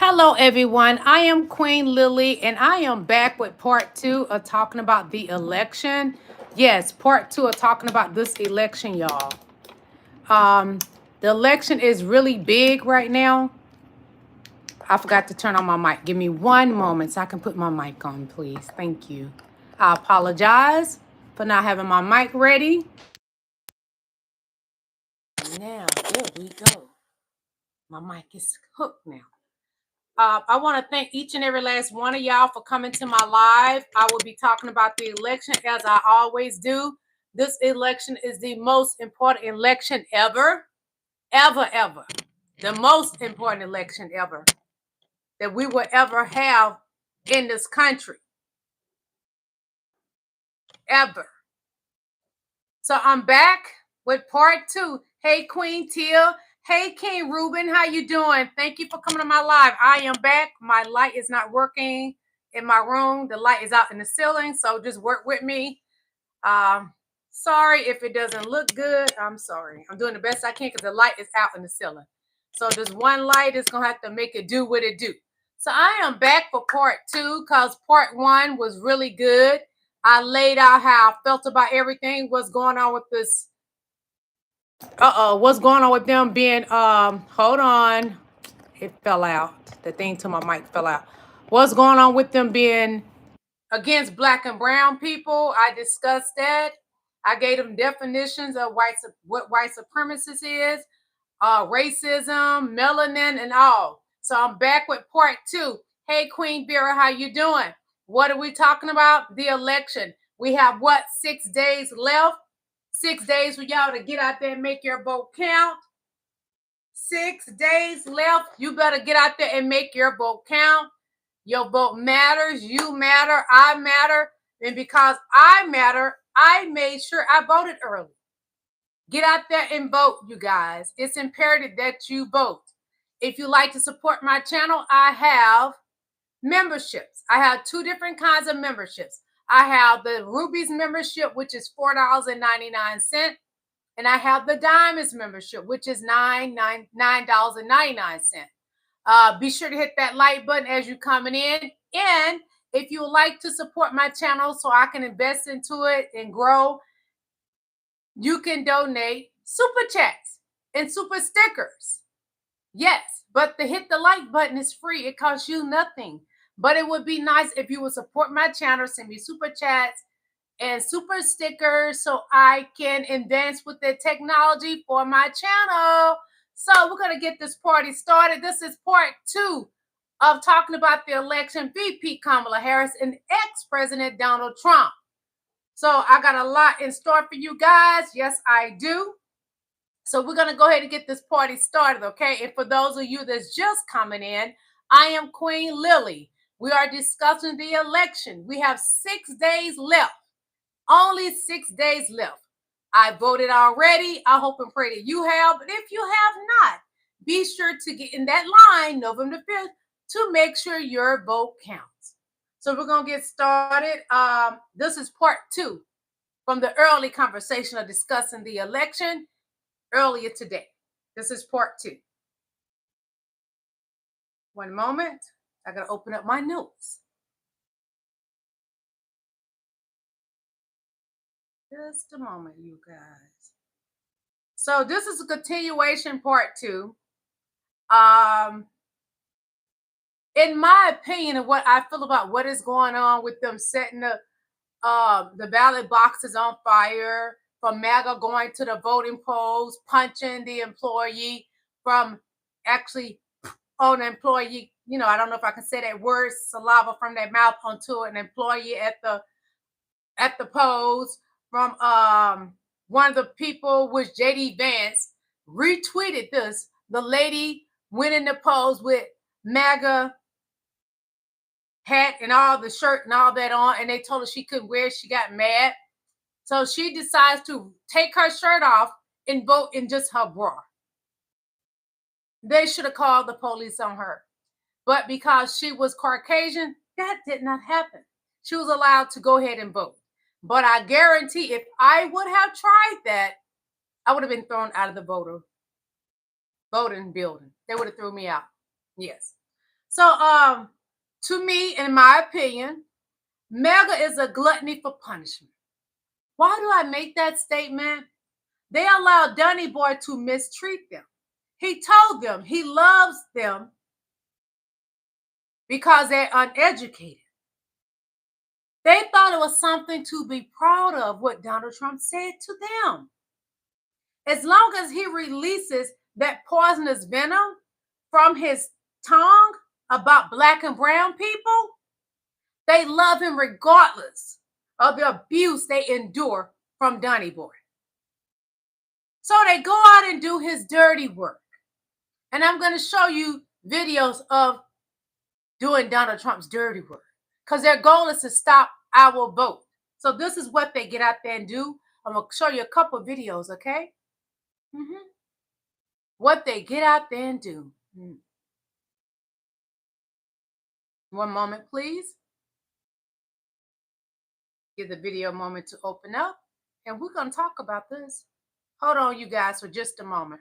Hello, everyone. I am Queen Lily, and I am back with part two of talking about the election. Yes, part two of talking about this election, y'all. Um, the election is really big right now. I forgot to turn on my mic. Give me one moment so I can put my mic on, please. Thank you. I apologize for not having my mic ready. Now, there we go. My mic is hooked now. I want to thank each and every last one of y'all for coming to my live. I will be talking about the election as I always do. This election is the most important election ever, ever. The most important election ever that we will ever have in this country, ever. So I'm back with part two. Hey, Queen Teal. Hey, King Ruben. How you doing? Thank you for coming to my live. I am back. My light is not working in my room. The light is out in the ceiling, so just work with me. Sorry if it doesn't look good. I'm sorry. I'm doing the best I can because the light is out in the ceiling. So this one light is going to have to make it do what it do. So I am back for part two because part one was really good. I laid out how I felt about everything. What's going on with this? What's going on with them being? Hold on, it fell out. The thing to my mic fell out. What's going on with them being against black and brown people? I discussed that. I gave them definitions of what white supremacist is, racism, melanin, and all. So I'm back with part two. Hey, Queen Vera, how you doing? What are we talking about? The election. We have what, 6 days left? 6 days for y'all to get out there and make your vote count. 6 days left. You better get out there and make your vote count. Your vote matters. You matter. I matter. And because I matter, I made sure I voted early. Get out there and vote, you guys. It's imperative that you vote. If you like to support my channel, I have memberships. I have two different kinds of memberships. I have the Rubies membership, which is $4.99. And I have the Diamonds membership, which is $9.99. Be sure to hit that like button as you're coming in. And if you would like to support my channel so I can invest into it and grow, you can donate super chats and super stickers. Yes, but to hit the like button is free. It costs you nothing. But it would be nice if you would support my channel, send me super chats and super stickers so I can advance with the technology for my channel. So we're going to get this party started. This is part two of talking about the election, VP Kamala Harris and ex-President Donald Trump. So I got a lot in store for you guys. Yes, I do. So we're going to go ahead and get this party started, okay? And for those of you that's just coming in, I am Queen Lily. We are discussing the election. We have 6 days left. Only 6 days left. I voted already. I hope and pray that you have. But if you have not, be sure to get in that line November 5th to make sure your vote counts. So we're going to get started. This is part two from the early conversation of discussing the election earlier today. This is part two. One moment. I got to open up my notes. Just a moment, you guys. So this is a continuation, part two. In my opinion of what I feel about what is going on with them setting the ballot boxes on fire, from MAGA going to the voting polls, punching the employee, from actually on an employee, I don't know if I can say that word, saliva from their mouth onto an employee at the polls, from one of the people, which JD Vance retweeted this. The lady went in the polls with MAGA hat and all the shirt and all that on, and they told her she couldn't wear it. She got mad. So she decides to take her shirt off and vote in just her bra. They should have called the police on her. But because she was Caucasian, that did not happen. She was allowed to go ahead and vote. But I guarantee if I would have tried that, I would have been thrown out of the voting building. They would have threw me out. Yes. So, to me, in my opinion, MAGA is a gluttony for punishment. Why do I make that statement? They allowed Dunny Boy to mistreat them. He told them he loves them because they're uneducated. They thought it was something to be proud of what Donald Trump said to them. As long as he releases that poisonous venom from his tongue about black and brown people, they love him regardless of the abuse they endure from Donny Boy. So they go out and do his dirty work. And I'm going to show you videos of doing Donald Trump's dirty work because their goal is to stop our vote. So this is what they get out there and do. I'm going to show you a couple of videos, okay? What they get out there and do. One moment, please. Give the video a moment to open up. And we're going to talk about this. Hold on, you guys, for just a moment.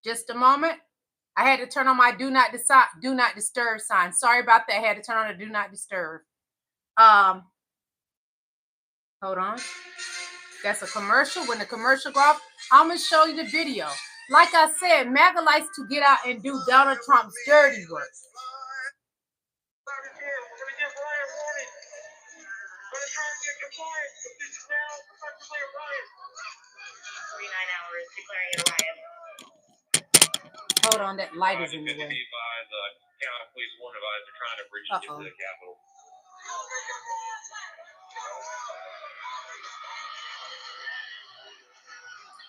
Just a moment. I had to turn on my do not disturb sign. Sorry about that. I had to turn on the do not disturb. Hold on. That's a commercial. When the commercial go off, I'm going to show you the video. Like I said, MAGA likes to get out and do Donald Trump's dirty work. Hold on, that light is in the way. Uh-oh.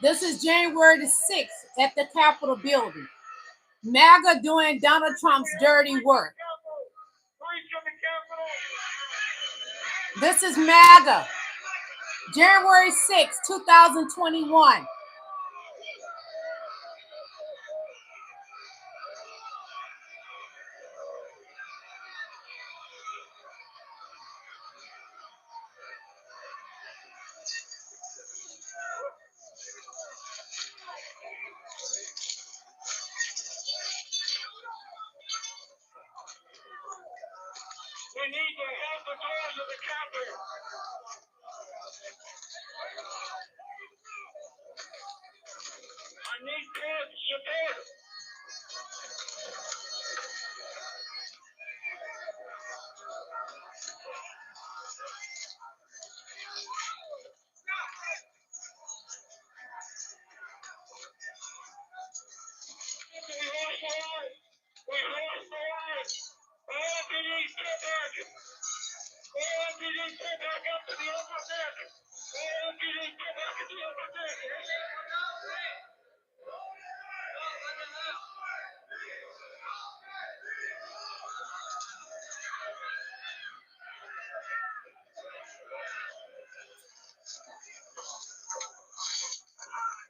This is January the 6th at the Capitol building. MAGA doing Donald Trump's dirty work. This is MAGA. January 6th, 2021. We need to help the doors of the Capitol. I need God's support. We lost the line. All we need to get back. All we need to get back up to the upper deck. All we need to get back to the upper deck.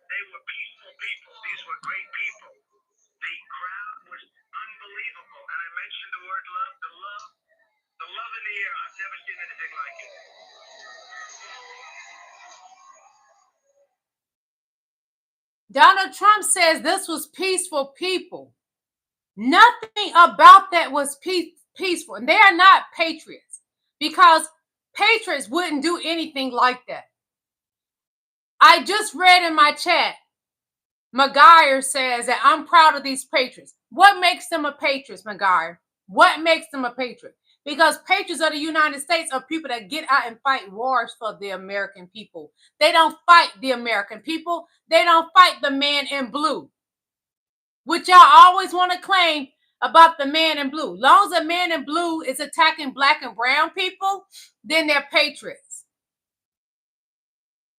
They were peaceful people. These were great people. The crowd was unbelievable. And I mentioned the word love, the love in the air. I've never seen anything like it. Donald Trump says this was peaceful people. Nothing about that was peaceful. And they are not patriots because patriots wouldn't do anything like that. I just read in my chat, McGuire says that I'm proud of these patriots. What makes them a patriot, McGuire? What makes them a patriot? Because patriots of the United States are people that get out and fight wars for the American people. They don't fight the American people. They don't fight the man in blue, which y'all always want to claim about the man in blue. Long as a man in blue is attacking black and brown people, then they're patriots.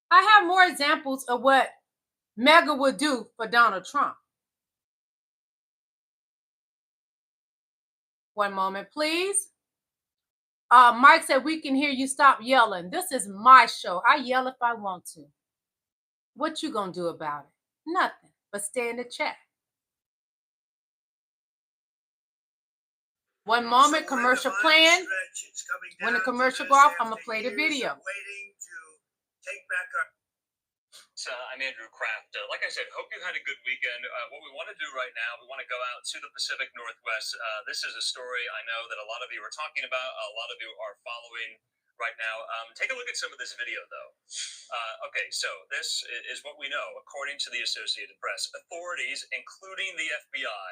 I have more examples of what MAGA would do for Donald Trump. One moment, please. Mike said, we can hear you, stop yelling. This is my show. I yell if I want to. What you gonna do about it? Nothing, but stay in the chat. One moment, commercial plan. When the commercial go off, I'm going to play the video. Waiting to take back our... I'm Andrew Kraft. Like I said, hope you had a good weekend. What we want to do right now, we want to go out to the Pacific Northwest. This is a story I know that a lot of you are talking about, a lot of you are following right now. Take a look at some of this video, though. Okay, so this is what we know, according to the Associated Press. Authorities, including the FBI,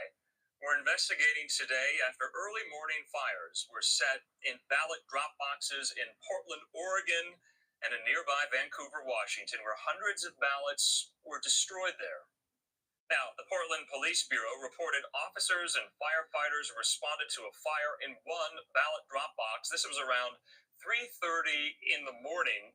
were investigating today after early morning fires were set in ballot drop boxes in Portland, Oregon, and in nearby Vancouver, Washington, where hundreds of ballots were destroyed there. Now, the Portland Police Bureau reported officers and firefighters responded to a fire in one ballot drop box. This was around 3:30 in the morning.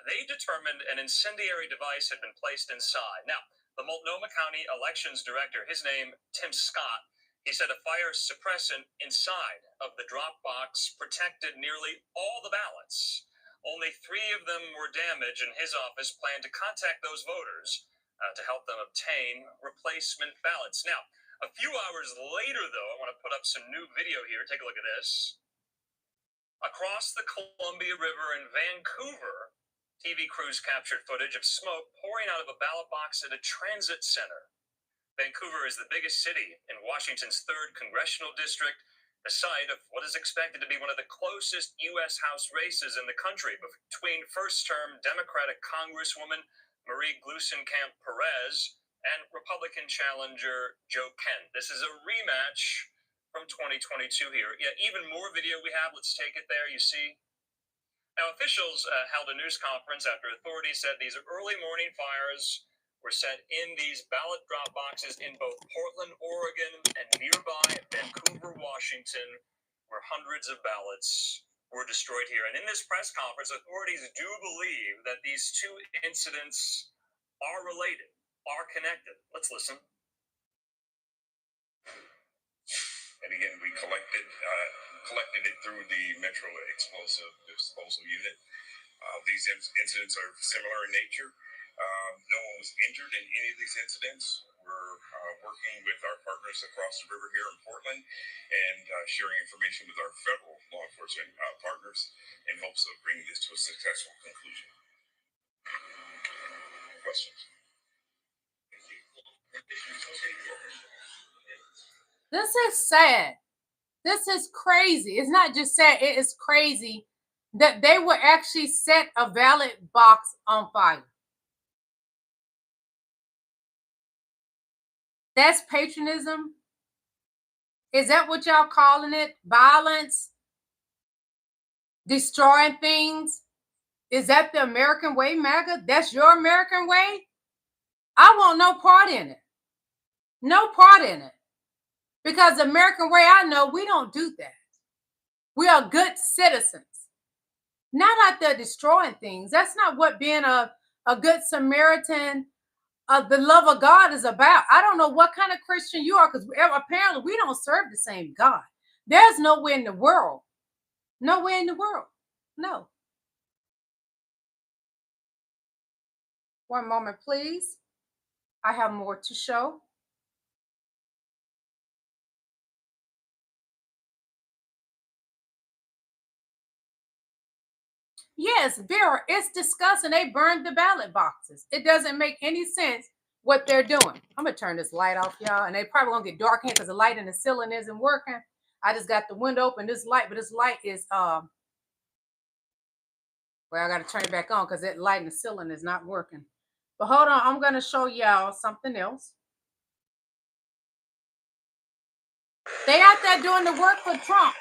They determined an incendiary device had been placed inside. Now, the Multnomah County Elections Director, his name, Tim Scott, he said a fire suppressant inside of the drop box protected nearly all the ballots. Only 3 of them were damaged, and his office planned to contact those voters to help them obtain replacement ballots. Now, a few hours later, though, I want to put up some new video here. Take a look at this. Across the Columbia River in Vancouver, TV crews captured footage of smoke pouring out of a ballot box at a transit center. Vancouver is the biggest city in Washington's 3rd congressional district, the site of what is expected to be one of the closest U.S. House races in the country between first-term Democratic Congresswoman Marie Gluesenkamp-Perez and Republican challenger Joe Kent. This is a rematch from 2022 here. Yeah, even more video we have. Let's take it there, you see. Now, officials held a news conference after authorities said these early morning fires were set in these ballot drop boxes in both Portland, Oregon, and nearby Vancouver, Washington, where hundreds of ballots were destroyed here. And in this press conference, authorities do believe that these 2 incidents are related, are connected. Let's listen. And again, we collected it through the Metro Explosive Disposal Unit. These incidents are similar in nature. No one was injured in any of these incidents. We're working with our partners across the river here in Portland and sharing information with our federal law enforcement partners in hopes of bringing this to a successful conclusion. Questions? This is sad. This is crazy. It's not just sad, it is crazy that they would actually set a ballot box on fire. That's patriotism? Is that what y'all calling it? Violence? Destroying things? Is that the American way, MAGA? That's your American way? I want no part in it. No part in it. Because the American way I know, we don't do that. We are good citizens. Not out there destroying things. That's not what being a good Samaritan of the love of God is about. I don't know what kind of Christian you are, because apparently we don't serve the same God. There's nowhere in the world. Nowhere in the world. No. One moment, please. I have more to show. Yes, Vera, it's disgusting. They burned the ballot boxes. It doesn't make any sense what they're doing. I'm going to turn this light off, y'all. And they probably going to get dark here because the light in the ceiling isn't working. I just got the window open. This light, but this light is, well, I got to turn it back on because that light in the ceiling is not working. But hold on. I'm going to show y'all something else. They out there doing the work for Trump.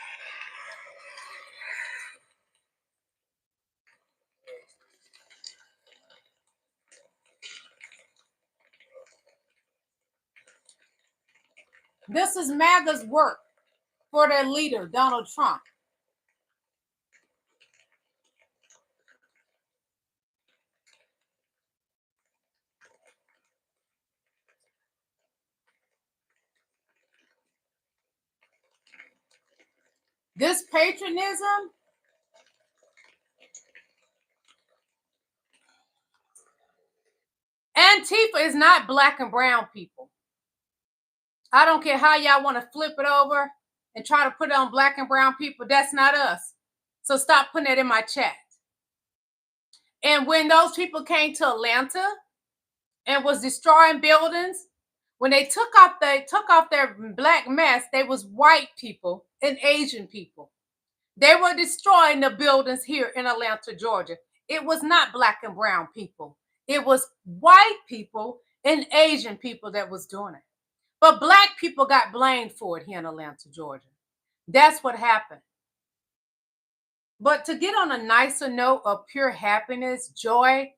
This is MAGA's work for their leader, Donald Trump. This patriotism, Antifa is not black and brown people. I don't care how y'all want to flip it over and try to put it on black and brown people. That's not us. So stop putting it in my chat. And when those people came to Atlanta and was destroying buildings, when they took off their black masks, they was white people and Asian people. They were destroying the buildings here in Atlanta, Georgia. It was not black and brown people. It was white people and Asian people that was doing it. But black people got blamed for it here in Atlanta, Georgia. That's what happened. But to get on a nicer note of pure happiness, joy,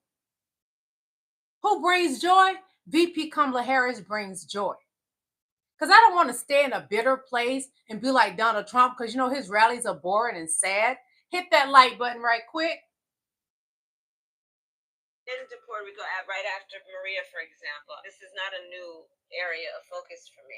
who brings joy? VP Kamala Harris brings joy. Because I don't want to stay in a bitter place and be like Donald Trump, because, you know, his rallies are boring and sad. Hit that like button right quick. Into Puerto Rico right after Maria, for example. This is not a new area of focus for me.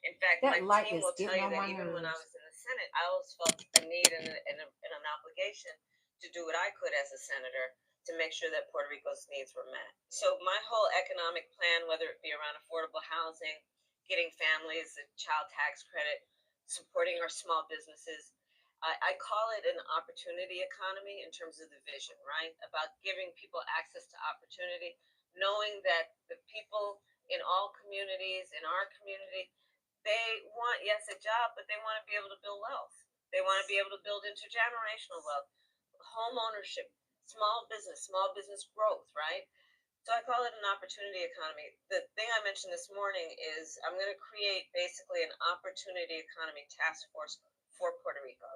In fact, That my team will tell you that even when I was in the Senate, I always felt a need and an obligation to do what I could as a senator to make sure that Puerto Rico's needs were met. So my whole economic plan, whether it be around affordable housing, getting families a child tax credit, supporting our small businesses, I call it an opportunity economy in terms of the vision, right? About giving people access to opportunity, knowing that the people in all communities, in our community, they want, yes, a job, but they want to be able to build wealth. They want to be able to build intergenerational wealth, home ownership, small business growth, right? So I call it an opportunity economy. The thing I mentioned this morning is I'm going to create basically an opportunity economy task force for Puerto Rico.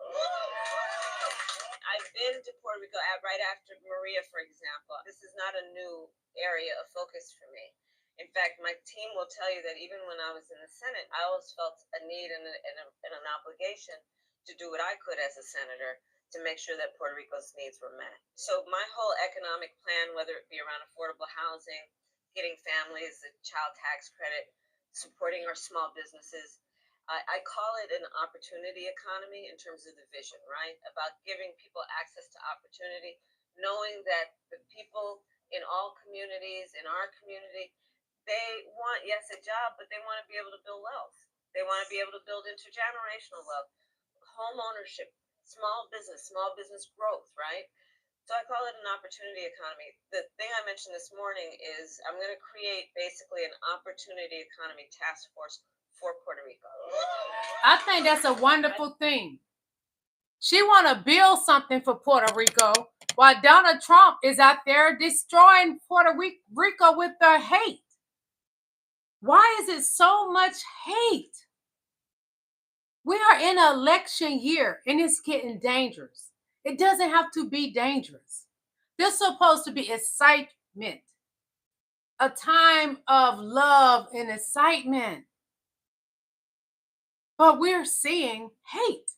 I've been to Puerto Rico right after Maria, for example. This is not a new area of focus for me. In fact, my team will tell you that even when I was in the Senate, I always felt a need and an obligation to do what I could as a senator to make sure that Puerto Rico's needs were met. So my whole economic plan, whether it be around affordable housing, getting families a child tax credit, supporting our small businesses, I call it an opportunity economy in terms of the vision, right? About giving people access to opportunity, knowing that the people in all communities, in our community, they want, yes, a job, but they want to be able to build wealth. They want to be able to build intergenerational wealth, home ownership, small business growth, right? So I call it an opportunity economy. The thing I mentioned this morning is I'm going to create basically an opportunity economy task force for Puerto Rico. I think that's a wonderful thing. She want to build something for Puerto Rico while Donald Trump is out there destroying Puerto Rico with their hate. Why is it so much hate? We are in an election year and it's getting dangerous. It doesn't have to be dangerous. This is supposed to be excitement, a time of love and excitement. But we're seeing hate.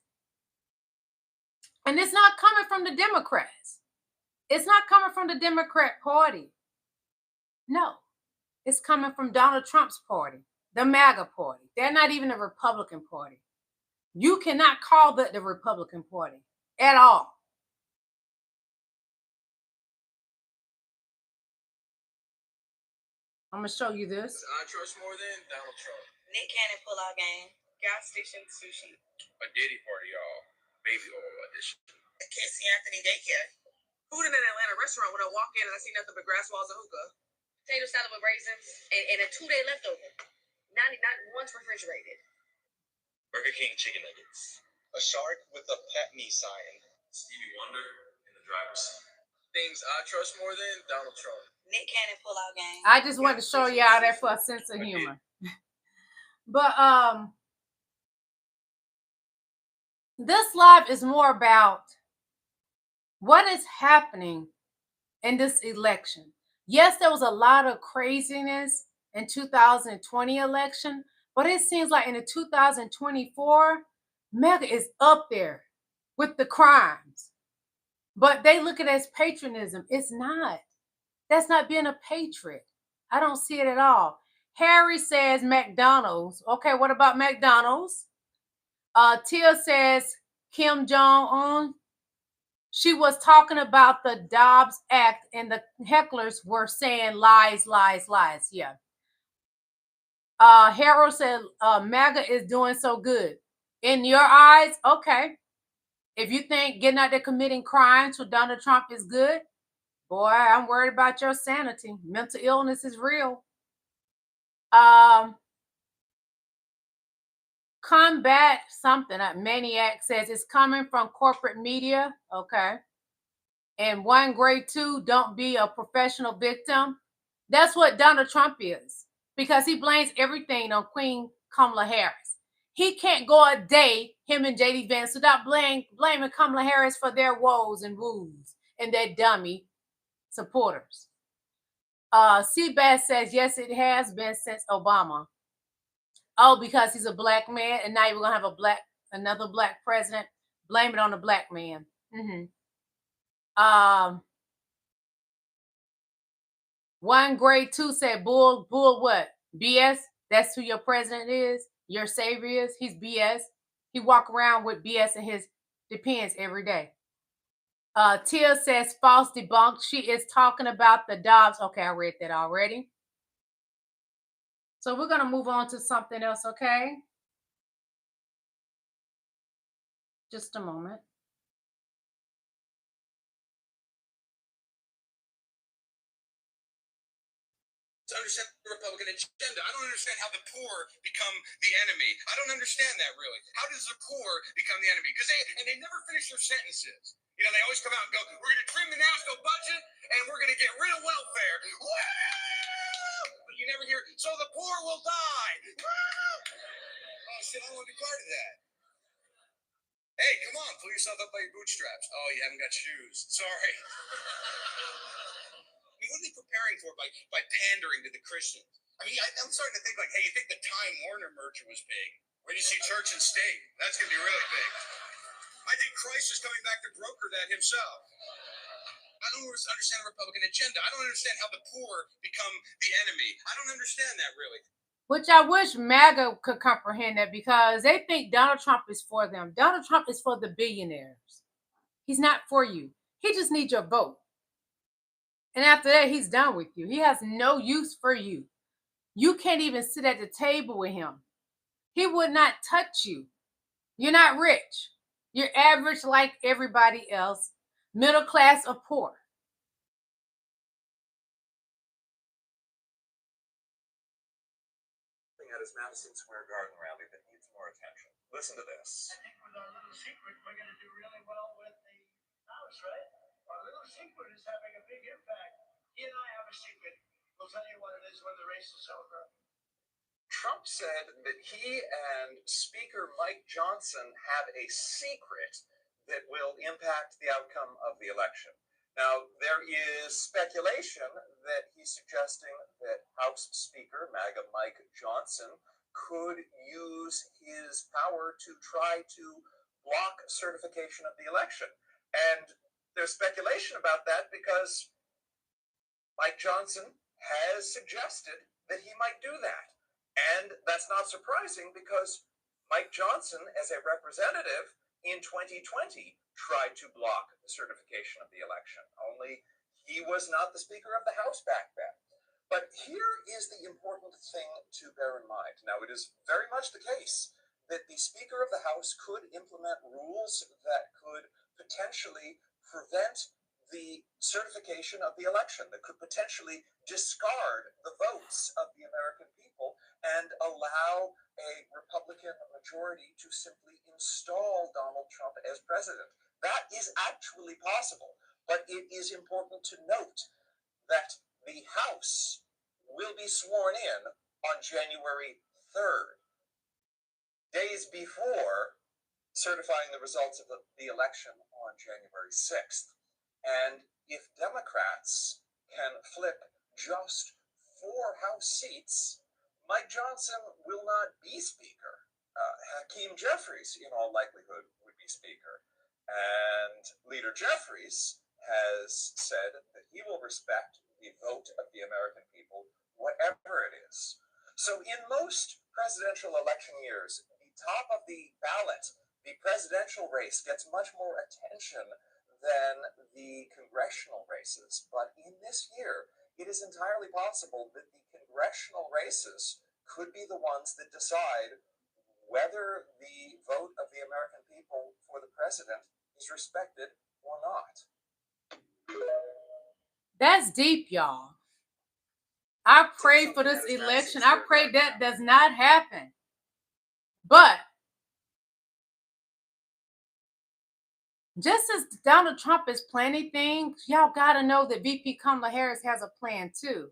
And it's not coming from the Democrats. It's not coming from the Democrat Party. No, it's coming from Donald Trump's party, the MAGA party. They're not even the Republican Party. You cannot call that the Republican Party at all. I'm going to show you this. I trust more than Donald Trump. Nick Cannon pull-out game, gas station sushi. A Diddy party, y'all. Baby oil edition. Casey Anthony daycare. Food in an Atlanta restaurant when I walk in and I see nothing but grass walls and hookah. Potato salad with raisins and a 2-day leftover. Not once refrigerated. Burger King chicken nuggets. A shark with a pet me sign. Stevie Wonder in the driver's seat. Things I trust more than Donald Trump. Nick Cannon pull-out game. I just wanted to show y'all that for a sense of humor. But this live is more about what is happening in this election. Yes, there was a lot of craziness in 2020 election, but it seems like in the 2024, MAGA is up there with the crimes. But they look at it as patriotism. It's not. That's not being a patriot. I don't see it at all. Harry says McDonald's. Okay, what about McDonald's? Tia says Kim Jong-un. She was talking about the Dobbs Act and the hecklers were saying lies, lies, lies. Yeah. Harold said MAGA is doing so good. in your eyes, okay. If you think getting out there committing crimes with Donald Trump is good, boy, I'm worried about your sanity. Mental illness is real. Combat something. A maniac says it's coming from corporate media. Okay. And one grade two, don't be a professional victim. That's what Donald Trump is, because he blames everything on Queen Kamala Harris. He can't go a day, him and JD Vance, without blaming Kamala Harris for their woes and woos and their dummy supporters. Seabass says, yes, it has been since Obama. Oh, because he's a black man, and now we're gonna have another black president. Blame it on the black man. One grade two said, bull what? BS? That's who your president is? Your savior is? He's BS. He walk around with BS in his depends every day. Tia says, false debunked. She is talking about the Dobbs. Okay, I read that already. So we're going to move on to something else, okay? Just a moment. To understand the Republican agenda. I don't understand how the poor become the enemy. I don't understand that, really. How does the poor become the enemy? Because they never finish their sentences. You know, they always come out and go, we're going to trim the national budget and we're going to get rid of welfare. But you never hear, so the poor will die. Oh, shit, I don't want to be part of that. Hey, come on, pull yourself up by your bootstraps. Oh, you haven't got shoes. Sorry. I mean, what are they preparing for by pandering to the Christians? I mean, I'm starting to think like, hey, you think the Time Warner merger was big? Where do you see church and state? That's going to be really big. I think Christ is coming back to broker that himself. I don't understand the Republican agenda. I don't understand how the poor become the enemy. I don't understand that, really. Which I wish MAGA could comprehend that, because they think Donald Trump is for them. Donald Trump is for the billionaires. He's not for you. He just needs your vote. And after that, he's done with you. He has no use for you. You can't even sit at the table with him. He would not touch you. You're not rich. You're average like everybody else, middle class or poor. At his Madison Square Garden rally that needs more attention. Listen to this. I think with our little secret, we're going to do really well with the House, right? Our little secret is having a big impact. He and I have a secret. We'll tell you what it is when the race is over. Trump said that he and Speaker Mike Johnson have a secret that will impact the outcome of the election. Now, there is speculation that he's suggesting that House Speaker MAGA Mike Johnson could use his power to try to block certification of the election. And there's speculation about that because Mike Johnson has suggested that he might do that. And that's not surprising because Mike Johnson, as a representative in 2020, tried to block the certification of the election. Only he was not the Speaker of the House back then. But here is the important thing to bear in mind. Now, it is very much the case that the Speaker of the House could implement rules that could potentially prevent the certification of the election, that could potentially discard the votes of the American people and allow a Republican majority to simply install Donald Trump as president. That is actually possible, but it is important to note that the House will be sworn in on January 3rd, days before certifying the results of the election on January 6th. And if Democrats can flip just 4 House seats, Mike Johnson will not be Speaker. Hakeem Jeffries, in all likelihood, would be Speaker. And Leader Jeffries has said that he will respect the vote of the American people, whatever it is. So in most presidential election years, the top of the ballot, the presidential race, gets much more attention than the congressional races. But in this year, it is entirely possible that the congressional races could be the ones that decide whether the vote of is respected or not. That's deep, y'all. I pray for this election. I pray that does not happen. But just as Donald Trump is planning things, y'all got to know that VP Kamala Harris has a plan too.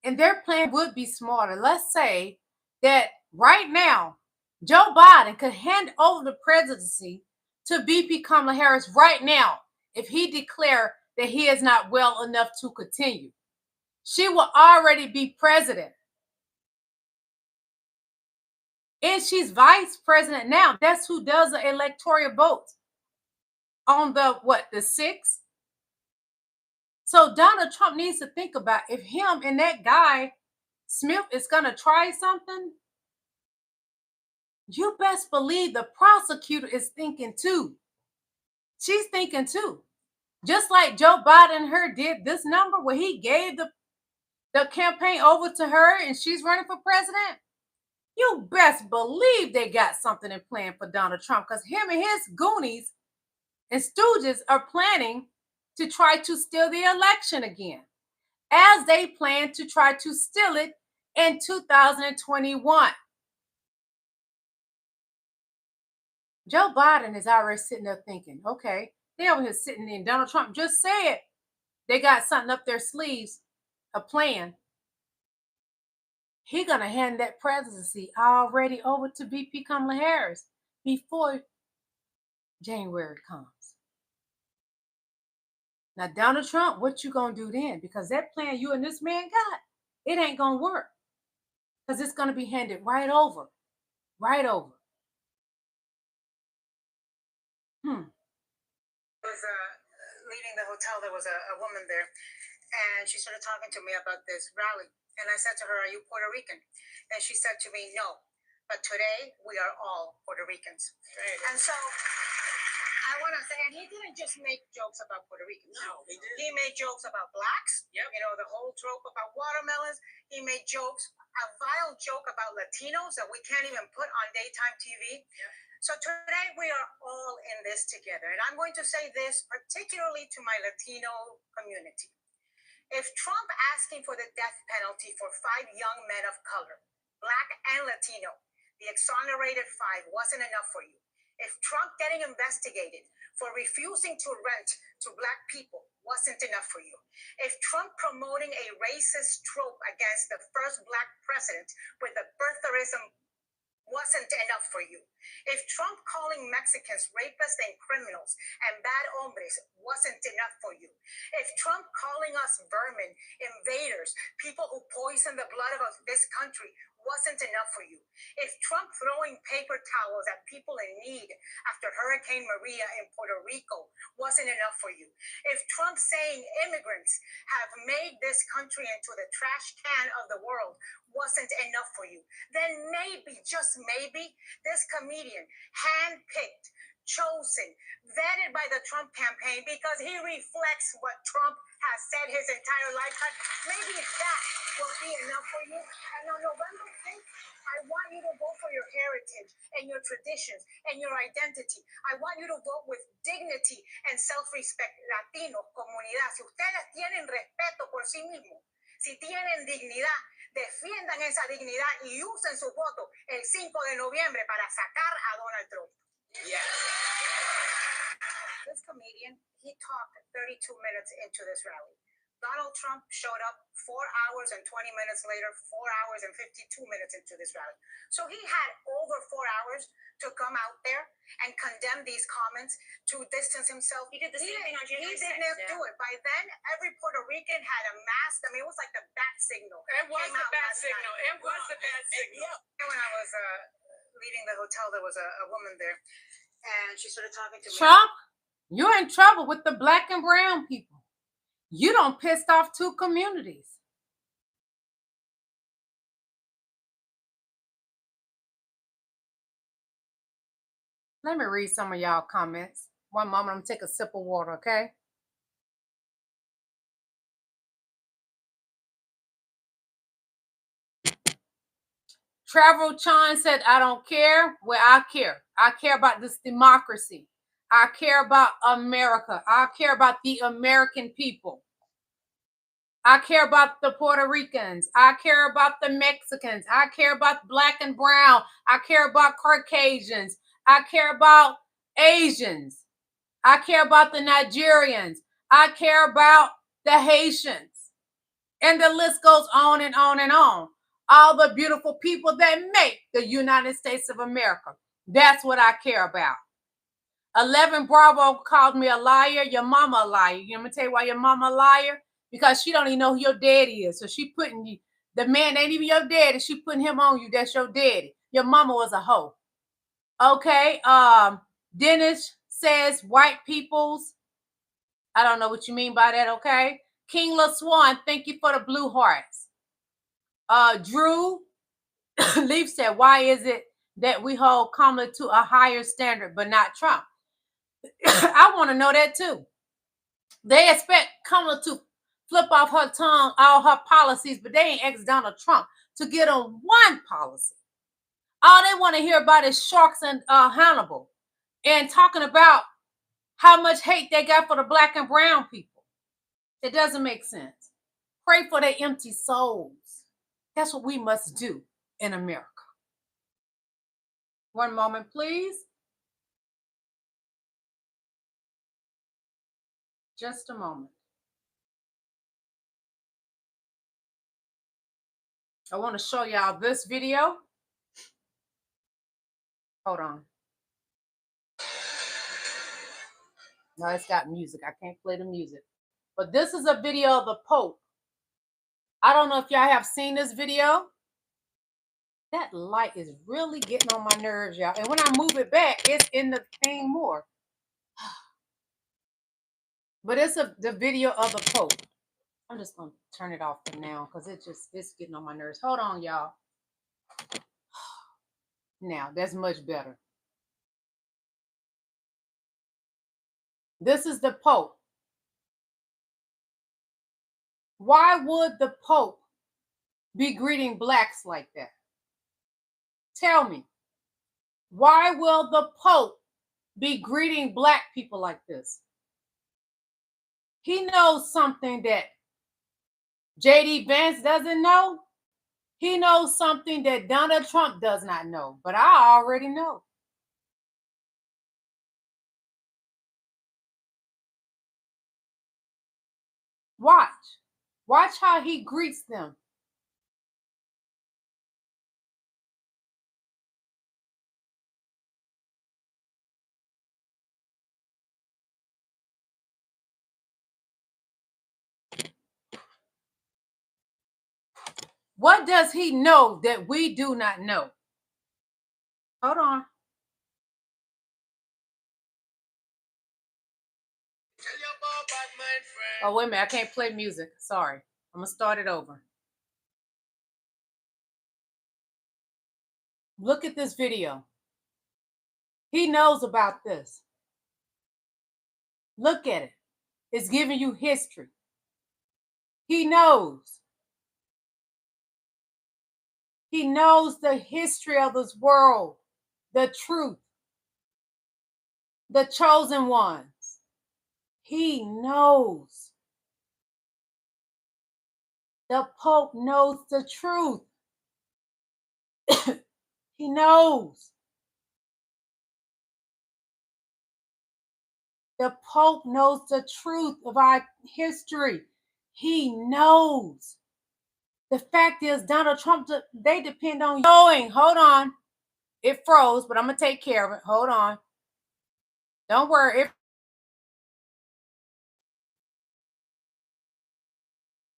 And their plan would be smarter. Let's say that right now, Joe Biden could hand over the presidency to VP Kamala Harris right now if he declared that he is not well enough to continue. She will already be president. And she's vice president now. That's who does the electoral vote on the 6th. So Donald Trump needs to think about if him and that guy Smith is going to try something, you best believe the prosecutor is thinking too. She's thinking too. Just like Joe Biden and her did this number where he gave the campaign over to her and she's running for president. You best believe they got something in plan for Donald Trump because him and his goonies and stooges are planning to try to steal the election again, as they plan to try to steal it in 2021. Joe Biden is already sitting there thinking, okay, they over here sitting in. Donald Trump just said they got something up their sleeves, a plan. He's going to hand that presidency already over to VP Kamala Harris before January comes. Now, Donald Trump, what you going to do then? Because that plan you and this man got, it ain't going to work. Because it's going to be handed right over. Right over. I was leaving the hotel. There was a woman there, and she started talking to me about this rally. And I said to her, "Are you Puerto Rican?" And she said to me, "No, but today we are all Puerto Ricans." Right. And so I want to say, and he didn't just make jokes about Puerto Ricans. No, he didn't. He made jokes about blacks. Yep. You know, the whole trope about watermelons. He made jokes, a vile joke about Latinos that we can't even put on daytime TV. Yep. So today we are all in this together. And I'm going to say this particularly to my Latino community. If Trump asking for the death penalty for 5 young men of color, black and Latino, the exonerated 5 wasn't enough for you. If Trump getting investigated for refusing to rent to black people wasn't enough for you. If Trump promoting a racist trope against the first black president with the birtherism wasn't enough for you. If Trump calling Mexicans rapists and criminals and bad hombres wasn't enough for you. If Trump calling us vermin, invaders, people who poison the blood of this country wasn't enough for you. If Trump throwing paper towels at people in need after Hurricane Maria in Puerto Rico wasn't enough for you. If Trump saying immigrants have made this country into the trash can of the world wasn't enough for you, then maybe, just maybe, this comedian, handpicked, chosen, vetted by the Trump campaign because he reflects what Trump has said his entire lifetime, maybe that will be enough for you. And on November 5th, I want you to vote for your heritage and your traditions and your identity. I want you to vote with dignity and self-respect. Latinos, comunidad, si ustedes tienen respeto por sí mismos, si tienen dignidad, defiendan esa dignidad y usen su voto el 5 de noviembre para sacar a Donald Trump. Yes. This comedian, he talked 32 minutes into this rally. Donald Trump showed up 4 hours and 20 minutes later, 4 hours and 52 minutes into this rally. So he had over 4 hours to come out there and condemn these comments, to distance himself. He did the same thing on January 6th. He didn't do it. By then, every Puerto Rican had a mask. I mean, it was like the bat signal. It was the bat signal. It was the bat signal. When I was leaving the hotel, there was a woman there, and she started talking to me. Trump, you're in trouble with the black and brown people. You don't pissed off 2 communities. Let me read some of y'all comments. One moment, I'm gonna take a sip of water, okay? Travel Chan said, I don't care. Well, I care. I care about this democracy. I care about America. I care about the American people. I care about the Puerto Ricans. I care about the Mexicans. I care about black and brown. I care about Caucasians. I care about Asians. I care about the Nigerians. I care about the Haitians. And the list goes on and on and on. All the beautiful people that make the United States of America. That's what I care about. 11 Bravo called me a liar. Your mama a liar. You want me to tell you why your mama a liar? Because she don't even know who your daddy is. So she putting you, the man ain't even your daddy. She putting him on you. That's your daddy. Your mama was a hoe. Okay. Dennis says white peoples. I don't know what you mean by that. Okay. King LaSwan, thank you for the blue hearts. Drew Leaf said, why is it that we hold Kamala to a higher standard but not Trump? I want to know that too. They expect Kamala to flip off her tongue all her policies, but they ain't asked Donald Trump to get on one policy. All they want to hear about is sharks and Hannibal and talking about how much hate they got for the black and brown people. It doesn't make sense. Pray for their empty souls. That's what we must do in America. One moment, please. Just a moment. I want to show y'all this video. Hold on. No, it's got music. I can't play the music. But this is a video of the Pope. I don't know if y'all have seen this video. That light is really getting on my nerves, y'all. And when I move it back, it's in the thing more. But it's the video of the Pope. I'm just going to turn it off for now because it's getting on my nerves. Hold on, y'all. Now, that's much better. This is the Pope. Why would the Pope be greeting blacks like that? Tell me. Why will the Pope be greeting black people like this? He knows something that J.D. Vance doesn't know. He knows something that Donald Trump does not know, but I already know. Watch. Watch how he greets them. What does he know that we do not know? Hold on. Oh, wait a minute. I can't play music. Sorry. I'm going to start it over. Look at this video. He knows about this. Look at it. It's giving you history. He knows. He knows the history of this world, the truth, the chosen ones. He knows. The Pope knows the truth. He knows. The Pope knows the truth of our history. He knows. The fact is, Donald Trump, they depend on knowing. Hold on. It froze, but I'm going to take care of it. Hold on. Don't worry.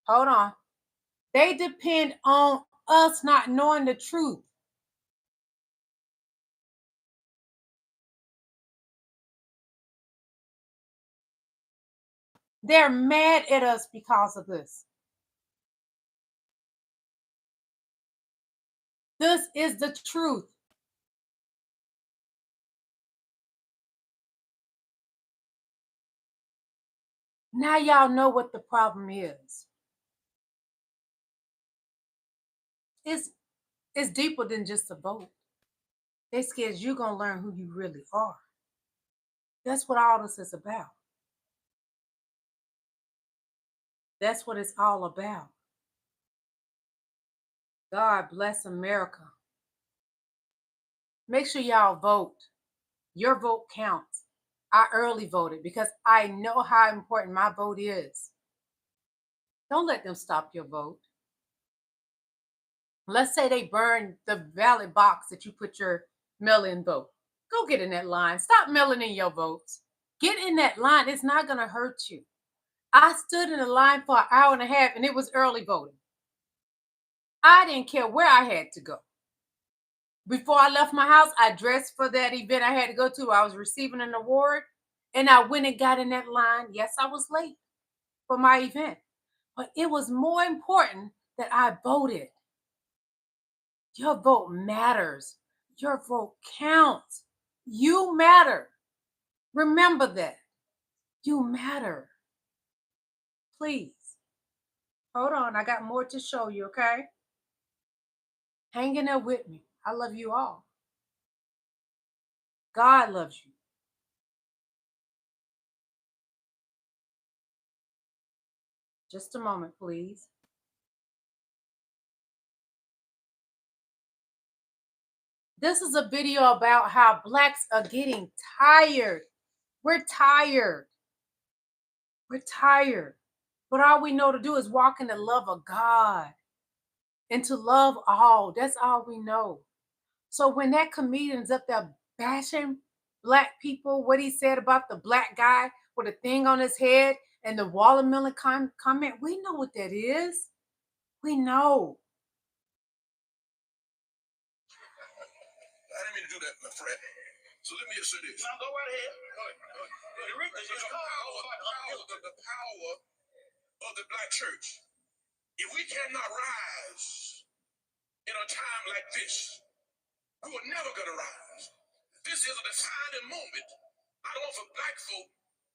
Hold on. They depend on us not knowing the truth. They're mad at us because of this. This is the truth. Now y'all know what the problem is. It's deeper than just a vote. They scared you're going to learn who you really are. That's what all this is about. That's what it's all about. God bless America. Make sure y'all vote. Your vote counts. I early voted because I know how important my vote is. Don't let them stop your vote. Let's say they burn the ballot box that you put your mail-in vote. Go get in that line. Stop mailing in your votes. Get in that line. It's not going to hurt you. I stood in a line for an hour and a half and it was early voting. I didn't care where I had to go. Before I left my house, I dressed for that event I had to go to. I was receiving an award and I went and got in that line. Yes, I was late for my event, but it was more important that I voted. Your vote matters. Your vote counts. You matter. Remember that. You matter. Please. Hold on. I got more to show you, okay? Hang in there with me. I love you all. God loves you. Just a moment, please. This is a video about how Blacks are getting tired. We're tired. We're tired. But all we know to do is walk in the love of God and to love all. That's all we know. So when that comedian's up there bashing Black people, what he said about the Black guy with a thing on his head and the watermelon comment, we know what that is. We know. I didn't mean to do that, my friend. So let me just say this. Now go right ahead. The power of the Black church. If we cannot rise in a time like this, we were never going to rise. This is a defining moment, not only for Black folk,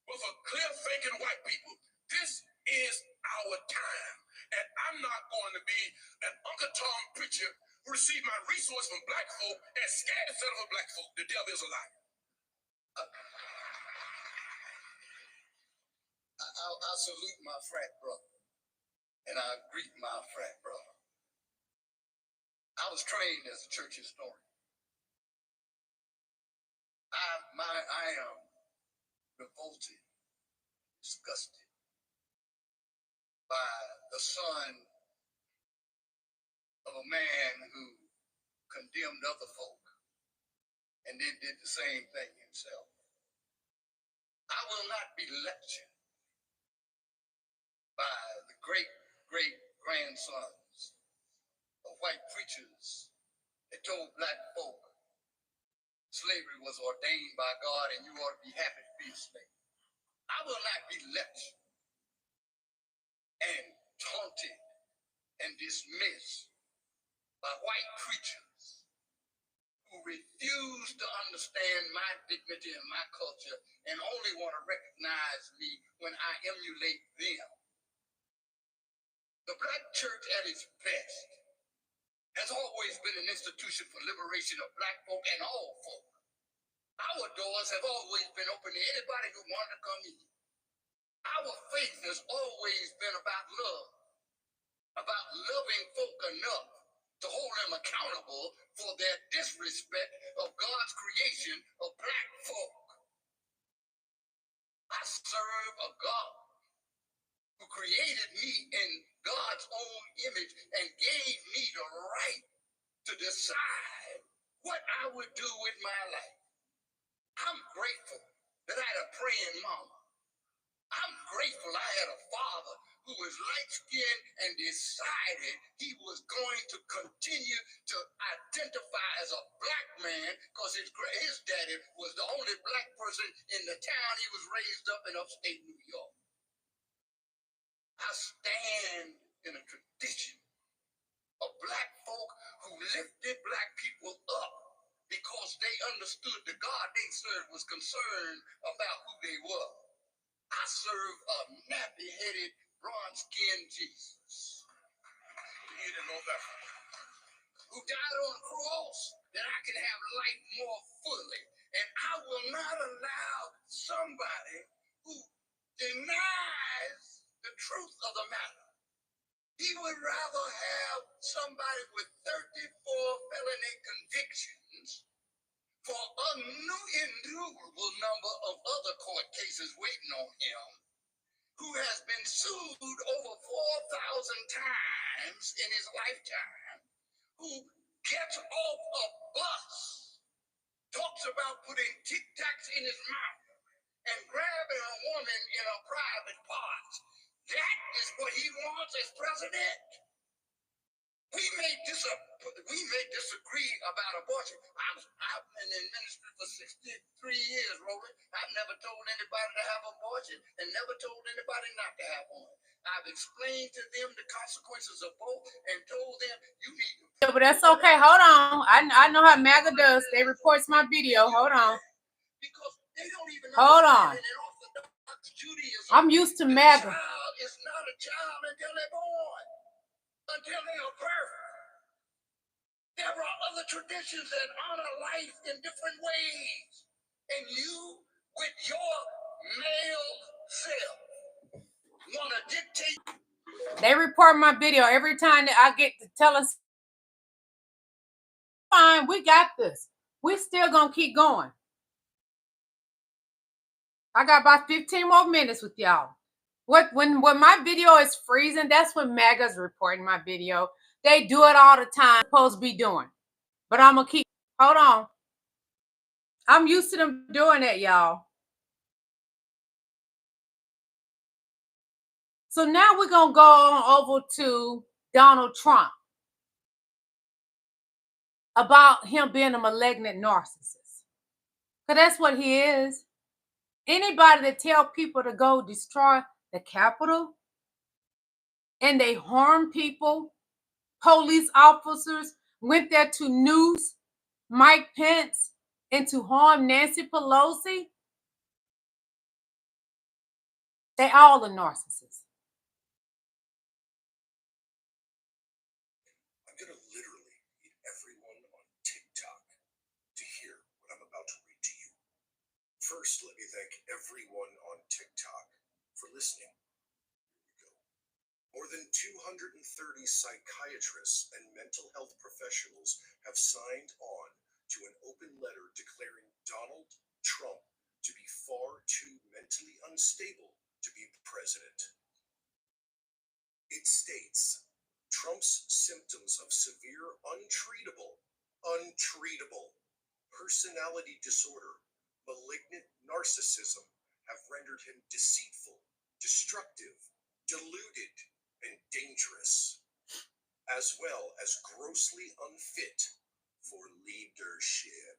but for clear thinking white people. This is our time. And I'm not going to be an Uncle Tom preacher who received my resource from Black folk and scared instead of a Black folk. The devil is a liar. I salute my frat brother, and I greet my frat brother. I was trained as a church historian. I am revolted, disgusted by the son of a man who condemned other folk and then did the same thing himself. I will not be lectured by the great-great-grandsons of white preachers that told Black folk slavery was ordained by God and you ought to be happy to be a slave. I will not be lectured and taunted and dismissed by white preachers who refuse to understand my dignity and my culture and only want to recognize me when I emulate them. The Black church at its best has always been an institution for liberation of Black folk and all folk. Our doors have always been open to anybody who wanted to come in. Our faith has always been about love, about loving folk enough to hold them accountable for their disrespect of God's creation of Black folk. I serve a God who created me in God's own image and gave me the right to decide what I would do with my life. I'm grateful that I had a praying mama. I'm grateful I had a father who was light-skinned and decided he was going to continue to identify as a Black man because his daddy was the only Black person in the town he was raised up in upstate New York. I stand in a tradition of Black folk who lifted Black people up because they understood the God they served was concerned about who they were. I serve a nappy-headed, bronze-skinned Jesus. He didn't know that. Who died on the cross that I can have life more fully. And I will not allow somebody who denies the truth of the matter. He would rather have somebody with 34 felony convictions for a innumerable number of other court cases waiting on him, who has been sued over 4,000 times in his lifetime, who gets off a bus, talks about putting Tic Tacs in his mouth and grabbing a woman in a private part. That is what he wants as president. We may disagree about abortion. I've been in ministry for 63 years, Roland. I've never told anybody to have abortion and never told anybody not to have one. I've explained to them the consequences of both and told them you need to. Yeah, but that's okay. Hold on. I know how MAGA does. They reports my video. Hold on. Because they don't even Hold on. in Orthodox Judaism, I'm used to MAGA. a child is not a child until they're born, until they are birthed. There are other traditions that honor life in different ways. And you, with your male self, want to dictate. They report my video every time that I get to tell us, fine, we got this. We still gonna keep going. I got about 15 more minutes with y'all. When my video is freezing, that's when MAGA's reporting my video. They do it all the time. Supposed to be doing, but I'm gonna keep. Hold on. I'm used to them doing that, y'all. So now we're gonna go on over to Donald Trump about him being a malignant narcissist, because that's what he is. Anybody that tell people to go destroy the Capitol and they harm people, police officers went there to noose Mike Pence and to harm Nancy Pelosi, they all are narcissists. I'm going to literally need everyone on TikTok to hear what I'm about to read to you. First, let me thank everyone on TikTok for listening. Here we go. More than 230 psychiatrists and mental health professionals have signed on to an open letter declaring Donald Trump to be far too mentally unstable to be president. It states, Trump's symptoms of severe untreatable personality disorder, malignant narcissism have rendered him deceitful, destructive, deluded, and dangerous, as well as grossly unfit for leadership.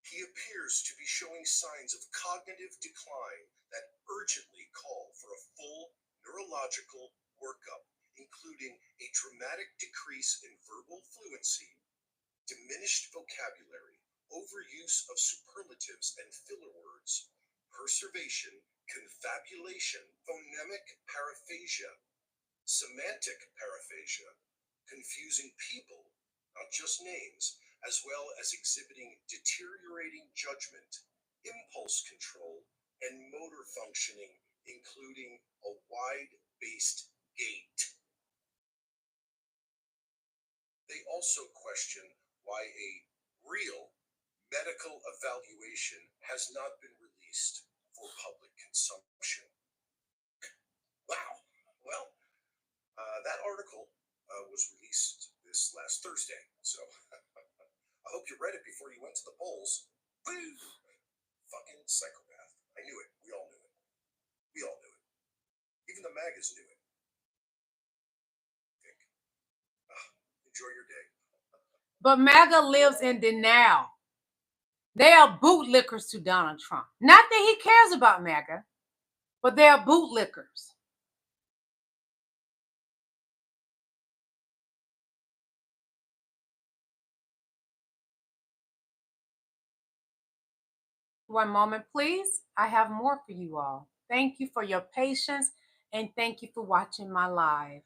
He appears to be showing signs of cognitive decline that urgently call for a full neurological workup, including a dramatic decrease in verbal fluency, diminished vocabulary, overuse of superlatives and filler words, perseveration, confabulation, phonemic paraphasia, semantic paraphasia, confusing people, not just names, as well as exhibiting deteriorating judgment, impulse control, and motor functioning, including a wide-based gait. They also question why a real medical evaluation has not been released for public consumption. Wow. Well, that article was released this last Thursday, so I hope you read it before you went to the polls. Woo! Fucking psychopath. I knew it. We all knew it. We all knew it. Even the MAGAs knew it. Enjoy your day. But MAGA lives in denial. They are bootlickers to Donald Trump. Not that he cares about MAGA, but they are bootlickers. One moment, please. I have more for you all. Thank you for your patience and thank you for watching my live.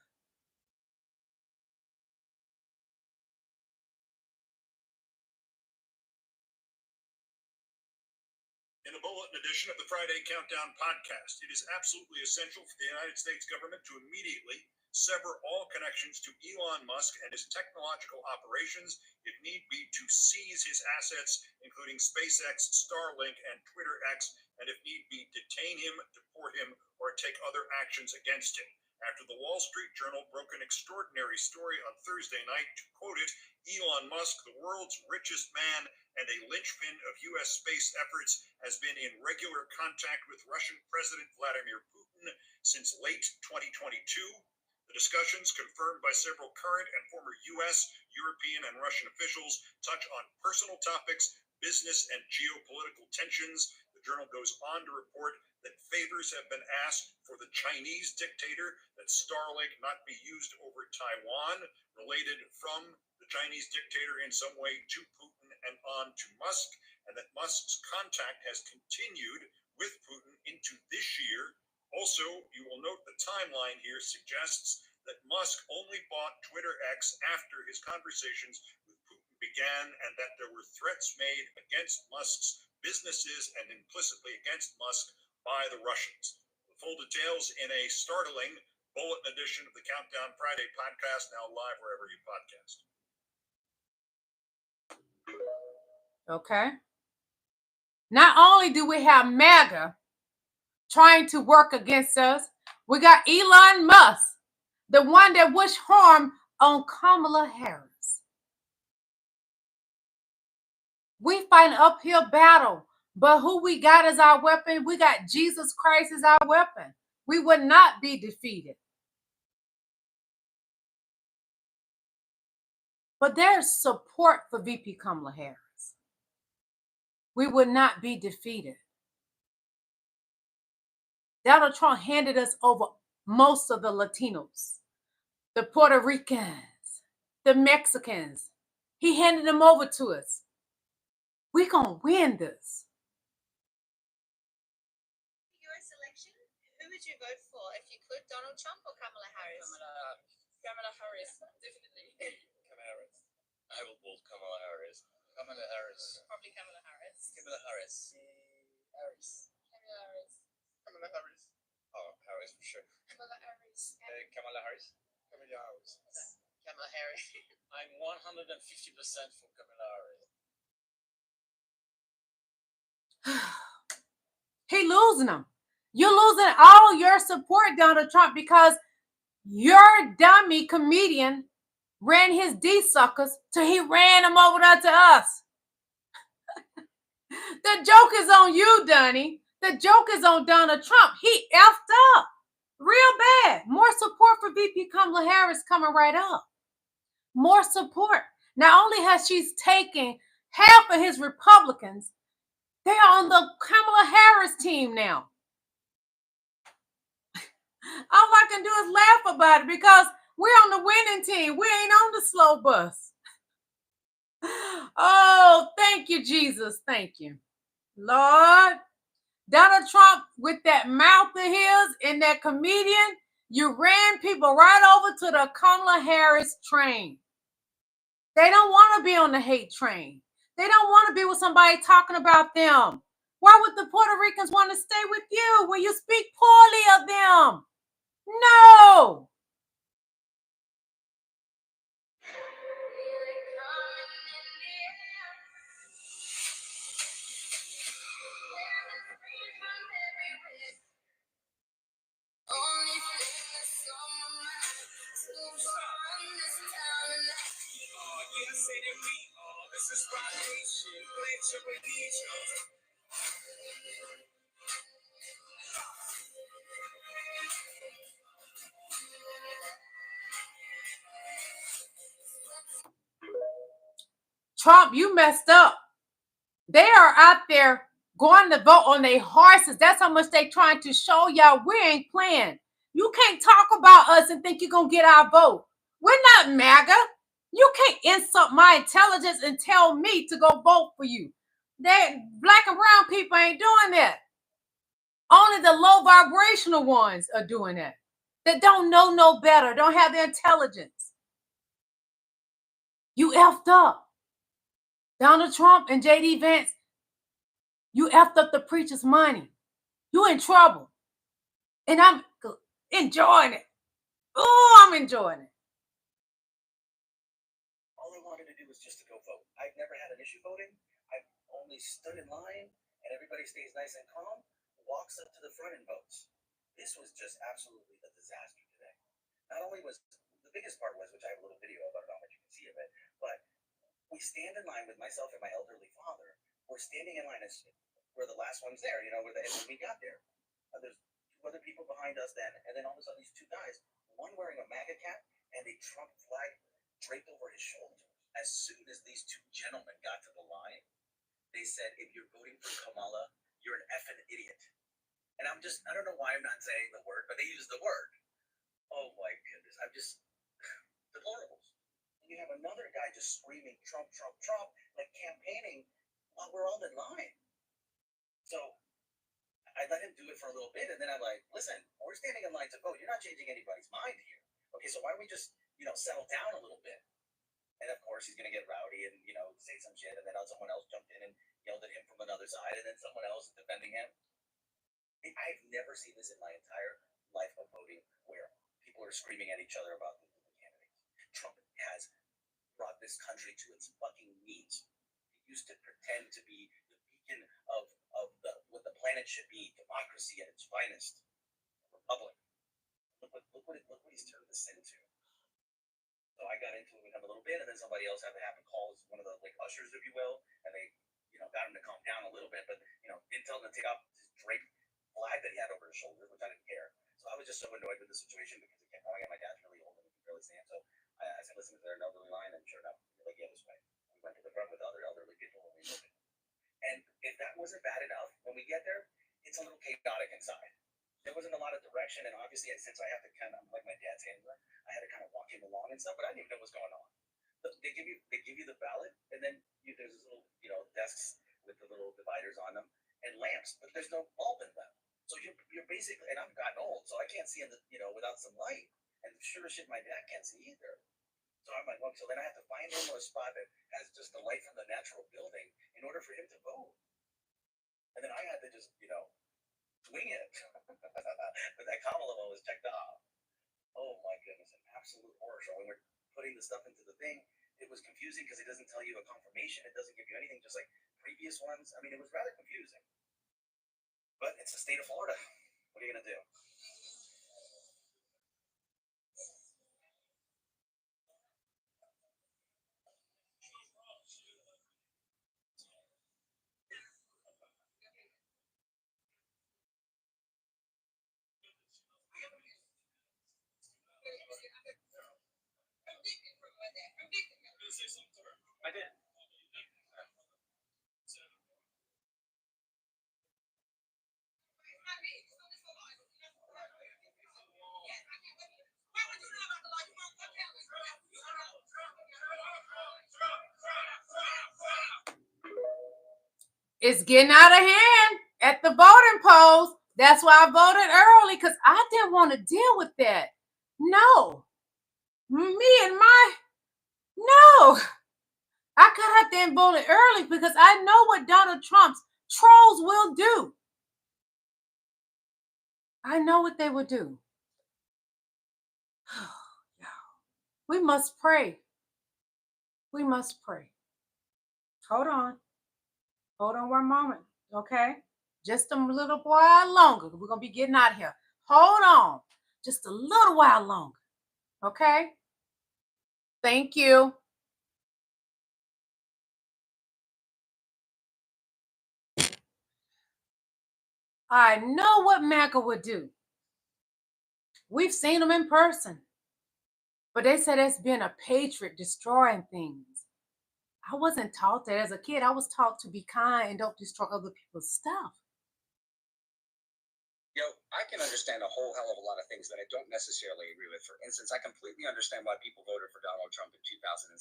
In a bulletin edition of the Friday Countdown podcast, it is absolutely essential for the United States government to immediately sever all connections to Elon Musk and his technological operations, if need be to seize his assets, including SpaceX, Starlink, and Twitter X, and if need be, detain him, deport him, or take other actions against him. After the Wall Street Journal broke an extraordinary story on Thursday night, to quote it, Elon Musk, the world's richest man and a linchpin of U.S. space efforts, has been in regular contact with Russian President Vladimir Putin since late 2022. The discussions, confirmed by several current and former U.S., European, and Russian officials, touch on personal topics, business, and geopolitical tensions. The journal goes on to report that favors have been asked for the Chinese dictator, that Starlink not be used over Taiwan, related from the Chinese dictator in some way to Putin and on to Musk, and that Musk's contact has continued with Putin into this year. Also, you will note the timeline here suggests that Musk only bought Twitter X after his conversations with Putin began, and that there were threats made against Musk's businesses and implicitly against Musk by the Russians. The full details in a startling bulletin edition of the Countdown Friday podcast, now live wherever you podcast. Okay. Not only do we have MAGA trying to work against us, we got Elon Musk, the one that wished harm on Kamala Harris. We fight an uphill battle, but who we got as our weapon? We got Jesus Christ as our weapon. We would not be defeated. But there's support for VP Kamala Harris. We would not be defeated. Donald Trump handed us over most of the Latinos, the Puerto Ricans, the Mexicans. He handed them over to us. We're going to win this. US election, who would you vote for if you could, Donald Trump or Kamala Harris? Kamala Harris, definitely. Kamala Harris. I will vote Kamala Harris. Kamala Harris. Probably Kamala Harris. Kamala Harris. Harris. Kamala Harris. Kamala Harris. Oh, Harris for sure. Kamala Harris. Kamala Harris. Kamala Harris. Kamala Harris. I'm 150% for Kamala Harris. He losing them. You're losing all your support, Donald Trump, because your dummy comedian ran his D-suckers till he ran them over there to us. The joke is on you, Donnie. The joke is on Donald Trump. He effed up real bad. More support for VP Kamala Harris coming right up. More support. Not only has she taken half of his Republicans, they are on the Kamala Harris team now. All I can do is laugh about it because we're on the winning team. We ain't on the slow bus. Oh, thank you, Jesus. Thank you, Lord. Donald Trump, with that mouth of his and that comedian, you ran people right over to the Kamala Harris train. They don't want to be on the hate train. They don't want to be with somebody talking about them. Why would the Puerto Ricans want to stay with you when you speak poorly of them? No. Trump, you messed up. They are out there going to vote on their horses. That's how much they trying to show y'all we ain't playing. You can't talk about us and think you're going to get our vote. We're not MAGA. You can't insult my intelligence and tell me to go vote for you. Black and brown people ain't doing that. Only the low vibrational ones are doing that. That don't know no better, don't have the intelligence. You effed up. Donald Trump and J.D. Vance, You effed up the preacher's money. You in trouble. And I'm enjoying it. Oh, I'm enjoying it. All I wanted to do was just to go vote. I've never had an issue voting. I've only stood in line, and everybody stays nice and calm, walks up to the front and votes. This was just absolutely a disaster today. Not only was the biggest part was, which I have a little video of, I don't know how much you can see of it, but we stand in line with myself and my elderly father. We're standing in line as we're the last ones there, when we got there. There's two other people behind us then, and then all of a sudden these two guys, one wearing a MAGA cap and a Trump flag draped over his shoulder. As soon as these two gentlemen got to the line, they said, if you're voting for Kamala, you're an effing idiot. And I don't know why I'm not saying the word, but they use the word. Oh my goodness, I'm just deplorables. And you have another guy just screaming Trump, Trump, Trump, like campaigning while we're all in line. So I let him do it for a little bit, and then I'm like, listen, we're standing in line to vote. You're not changing anybody's mind here. Okay, so why don't we just, settle down a little bit? And of course, he's going to get rowdy and, say some shit, and then someone else jumped in and yelled at him from another side, and then someone else defending him. I've never seen this in my entire life of voting where people are screaming at each other about the candidates. Trump has brought this country to its fucking knees. He used to pretend to be the beacon of what the planet should be, democracy at its finest, republic. Look what he's turned this into. So I got into it with him a little bit, and then somebody else had to have him call one of the ushers, if you will, and they, got him to calm down a little bit, but didn't tell him to take off his draped flag that he had over his shoulder, which I didn't care. So I was just so annoyed with the situation because it kept going, and my dad's really old and he can barely stand. So I said, listen, is there an elderly line? And sure enough, they're like, yeah, this way. We went to the front with other elderly people, and we moved it. And if that wasn't bad enough, when we get there, it's a little chaotic inside. There wasn't a lot of direction, and obviously, since I have to I'm like my dad's handler, I had to kind of walk him along and stuff, but I didn't even know what was going on. But they give you the ballot, and then there's this little desks with the little dividers on them and lamps, but there's no bulb in them. So you're basically, and I've gotten old, so I can't see in the without some light, and sure as shit, my dad can't see either. So I'm like, well, so then I have to find him a spot that has just the light from the natural building in order for him to vote. And then I had to just wing it. But that Kamala one was checked off. Oh my goodness, an absolute horror show. When we're putting the stuff into the thing, it was confusing because it doesn't tell you a confirmation. It doesn't give you anything, just like previous ones. I mean, it was rather confusing. But it's the state of Florida. What are you going to do? I did. It's getting out of hand at the voting polls. That's why I voted early, because I didn't want to deal with that. No. No. I got out there and voted early because I know what Donald Trump's trolls will do. I know what they will do. We must pray. We must pray. Hold on one moment, okay? Just a little while longer. We're going to be getting out of here. Hold on. Just a little while longer, okay? Thank you. I know what MAGA would do. We've seen them in person. But they said it's been a patriot destroying things. I wasn't taught that as a kid. I was taught to be kind and don't destroy other people's stuff. I can understand a whole hell of a lot of things that I don't necessarily agree with. For instance, I completely understand why people voted for Donald Trump in 2016.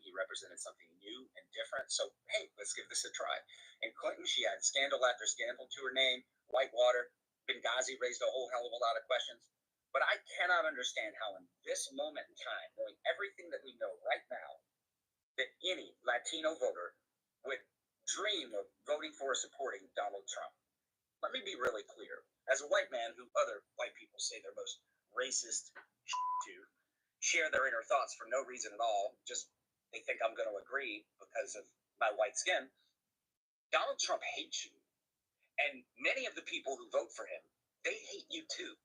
He represented something new and different. So, hey, let's give this a try. And Clinton, she had scandal after scandal to her name. Whitewater, Benghazi raised a whole hell of a lot of questions. But I cannot understand how in this moment in time, knowing everything that we know right now, that any Latino voter would dream of voting for or supporting Donald Trump. Let me be really clear. As a white man who other white people say they're most racist to, share their inner thoughts for no reason at all, just they think I'm going to agree because of my white skin, Donald Trump hates you. And many of the people who vote for him, they hate you too.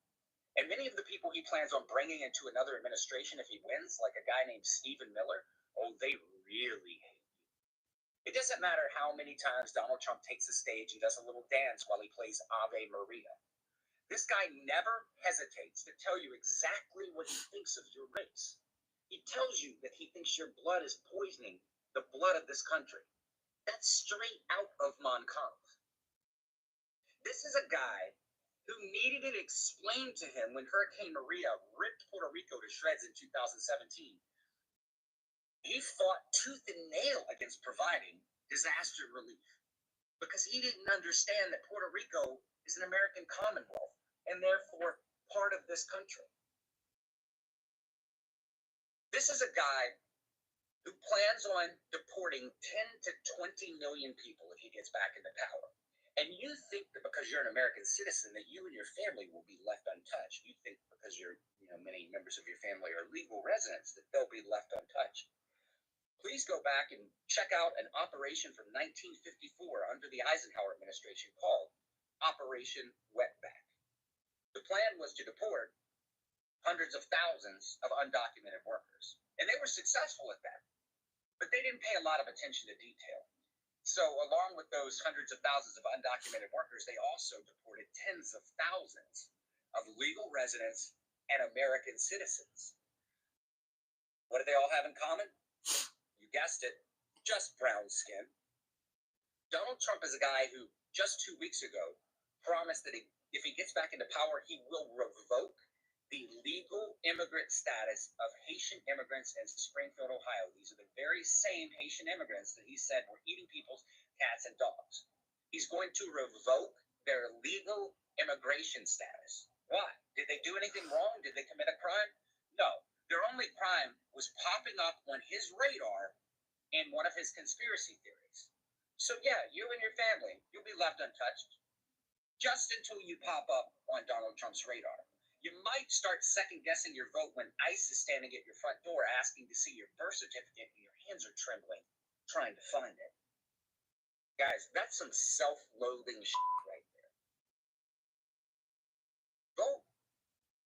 And many of the people he plans on bringing into another administration if he wins, like a guy named Stephen Miller, oh, they really hate you. It doesn't matter how many times Donald Trump takes the stage and does a little dance while he plays Ave Maria. This guy never hesitates to tell you exactly what he thinks of your race. He tells you that he thinks your blood is poisoning the blood of this country. That's straight out of Mein Kampf. This is a guy who needed it explained to him when Hurricane Maria ripped Puerto Rico to shreds in 2017. He fought tooth and nail against providing disaster relief because he didn't understand that Puerto Rico is an American Commonwealth and therefore part of this country. This is a guy who plans on deporting 10 to 20 million people if he gets back into power. And you think that because you're an American citizen that you and your family will be left untouched. You think because many members of your family are legal residents that they'll be left untouched. Please go back and check out an operation from 1954 under the Eisenhower administration called Operation Wetback. The plan was to deport hundreds of thousands of undocumented workers. And they were successful at that. But they didn't pay a lot of attention to detail. So along with those hundreds of thousands of undocumented workers, they also deported tens of thousands of legal residents and American citizens. What do they all have in common? You guessed it, just brown skin. Donald Trump is a guy who just 2 weeks ago promised that if he gets back into power, he will revoke the legal immigrant status of Haitian immigrants in Springfield, Ohio. These are the very same Haitian immigrants that he said were eating people's cats and dogs. He's going to revoke their legal immigration status. Why? Did they do anything wrong? Did they commit a crime? No. Their only crime was popping up on his radar in one of his conspiracy theories. So yeah, you and your family, you'll be left untouched just until you pop up on Donald Trump's radar. You might start second-guessing your vote when ICE is standing at your front door asking to see your birth certificate and your hands are trembling trying to find it. Guys, that's some self-loathing shit right there. Vote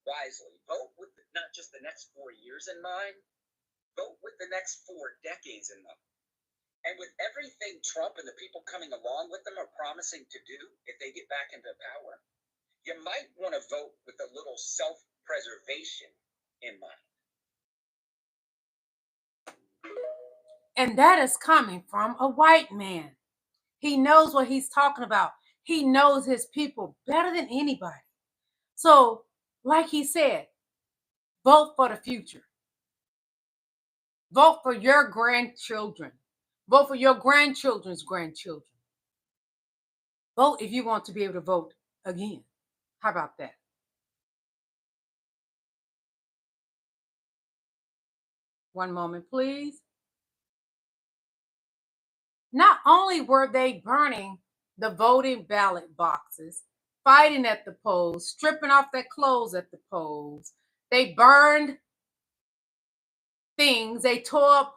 wisely. Vote with not just the next 4 years in mind. Vote with the next 4 decades in mind. And with everything Trump and the people coming along with them are promising to do if they get back into power, you might want to vote with a little self-preservation in mind. And that is coming from a white man. He knows what he's talking about. He knows his people better than anybody. So, like he said, vote for the future. Vote for your grandchildren. Vote for your grandchildren's grandchildren. Vote if you want to be able to vote again. How about that? One moment, please. Not only were they burning the voting ballot boxes, fighting at the polls, stripping off their clothes at the polls, they burned things, they tore up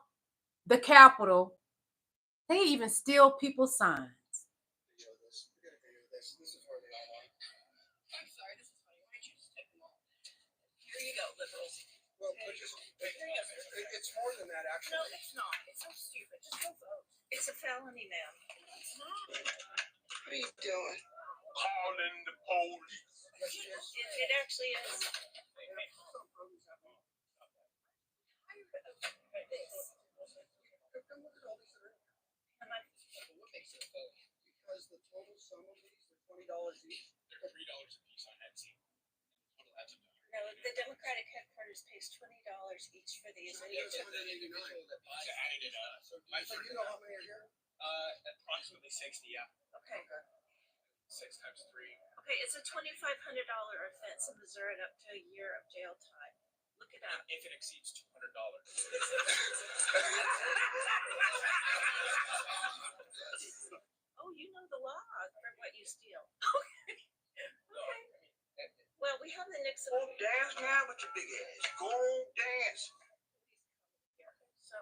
the Capitol, they even steal people's signs. This is where they are. I'm sorry, this is funny. Why don't you just take them all? Here you go, liberals. Well, it's more than that, actually. No, it's not. It's so stupid. Just go vote. It's a felony, ma'am. It's not. What are you doing? Calling the police. It actually is. Because the total sum of these are $20 each. They're $3 a piece on Etsy. Total adds up to No, the Democratic headquarters pays $20 each for these. So here's some of the individual that buys. I added it up. So you know how many are here? Approximately 60, yeah. Okay. 6 times 3. Okay, it's a $2,500 offense in Missouri and up to a year of jail time. Look it up. If it exceeds $200. So, Go dance now with your big ass. Go dance. so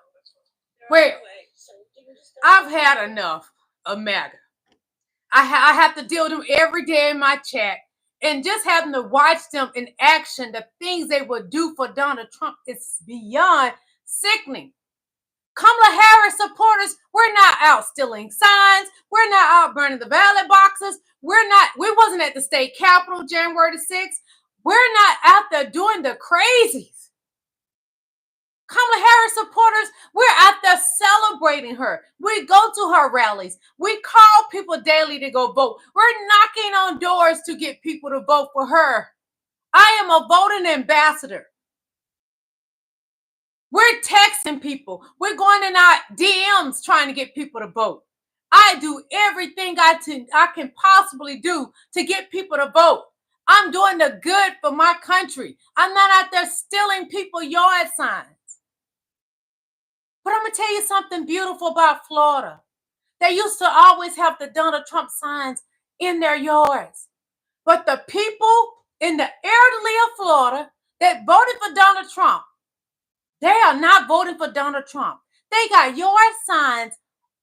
Wait, anyway, so you can just go I've had enough of MAGA. I have to deal with them every day in my chat. And just having to watch them in action, the things they would do for Donald Trump is beyond sickening. Kamala Harris supporters, we're not out stealing signs. We're not out burning the ballot boxes. We wasn't at the state capitol January the 6th. We're not out there doing the crazies. Kamala Harris supporters, we're out there celebrating her. We go to her rallies. We call people daily to go vote. We're knocking on doors to get people to vote for her. I am a voting ambassador. We're texting people. We're going in our DMs trying to get people to vote. I do everything I can possibly do to get people to vote. I'm doing the good for my country. I'm not out there stealing people's yard signs. But I'm going to tell you something beautiful about Florida. They used to always have the Donald Trump signs in their yards. But the people in the area of Florida that voted for Donald Trump, they are not voting for Donald Trump. They got yard signs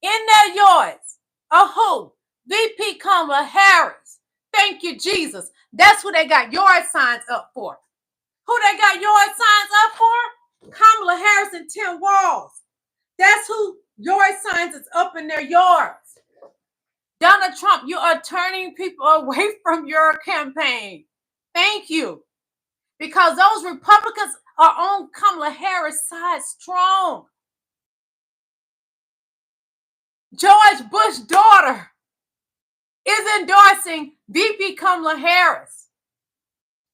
in their yards. Of who? VP Kamala Harris. Thank you, Jesus. That's who they got yard signs up for. Who they got yard signs up for? Kamala Harris and Tim Walz. That's who yard signs is up in their yards. Donald Trump, you are turning people away from your campaign. Thank you. Because those Republicans are on Kamala Harris' side strong. George Bush's daughter is endorsing VP Kamala Harris.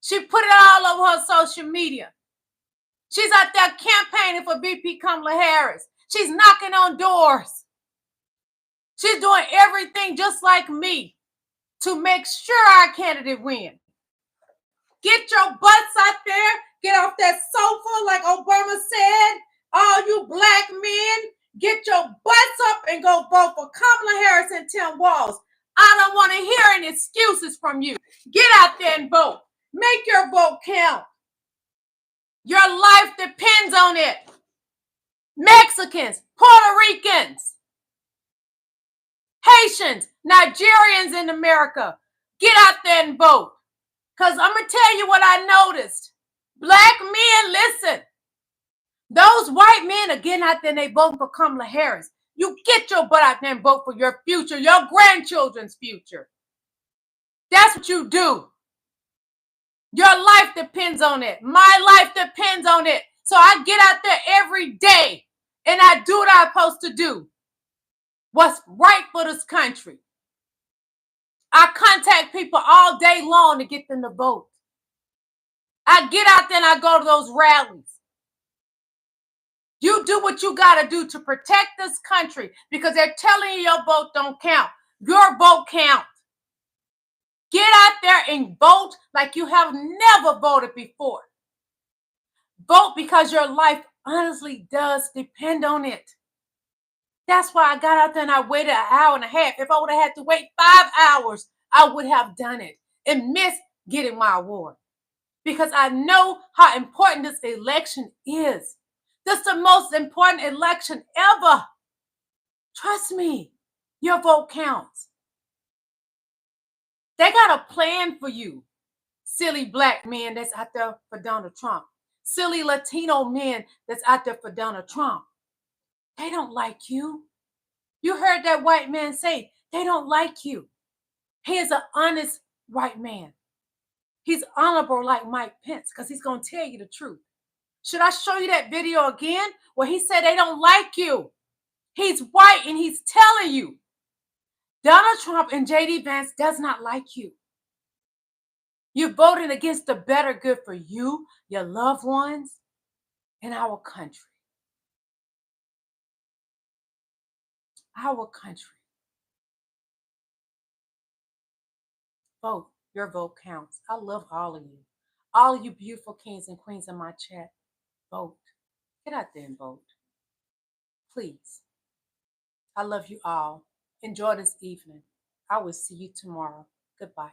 She put it all over her social media. She's out there campaigning for VP Kamala Harris. She's knocking on doors. She's doing everything just like me to make sure our candidate wins. Get your butts out there. Get off that sofa like Obama said. All you black men, get your butts up and go vote for Kamala Harris and Tim Walz. I don't want to hear any excuses from you. Get out there and vote. Make your vote count. Your life depends on it. Mexicans, Puerto Ricans, Haitians, Nigerians in America, get out there and vote. Because I'm going to tell you what I noticed. Black men, listen. Those white men are getting out there and they vote for Kamala Harris. You get your butt out there and vote for your future, your grandchildren's future. That's what you do. Your life depends on it. My life depends on it. So I get out there every day and I do what I'm supposed to do. What's right for this country. I contact people all day long to get them to vote. I get out there and I go to those rallies. You do what you got to do to protect this country because they're telling you your vote don't count. Your vote counts. Get out there and vote like you have never voted before. Vote because your life honestly does depend on it. That's why I got out there and I waited an hour and a half. If I would have had to wait 5 hours, I would have done it and missed getting my award. Because I know how important this election is. This is the most important election ever. Trust me, your vote counts. They got a plan for you, silly black men that's out there for Donald Trump. Silly Latino men that's out there for Donald Trump. They don't like you. You heard that white man say, they don't like you. He is an honest white man. He's honorable like Mike Pence because he's going to tell you the truth. Should I show you that video again where he said they don't like you? He's white and he's telling you. Donald Trump and J.D. Vance does not like you. You're voting against the better good for you, your loved ones, and our country. Our country. Vote. Your vote counts. I love all of you. All of you beautiful kings and queens in my chat. Vote. Get out there and vote. Please. I love you all. Enjoy this evening. I will see you tomorrow. Goodbye.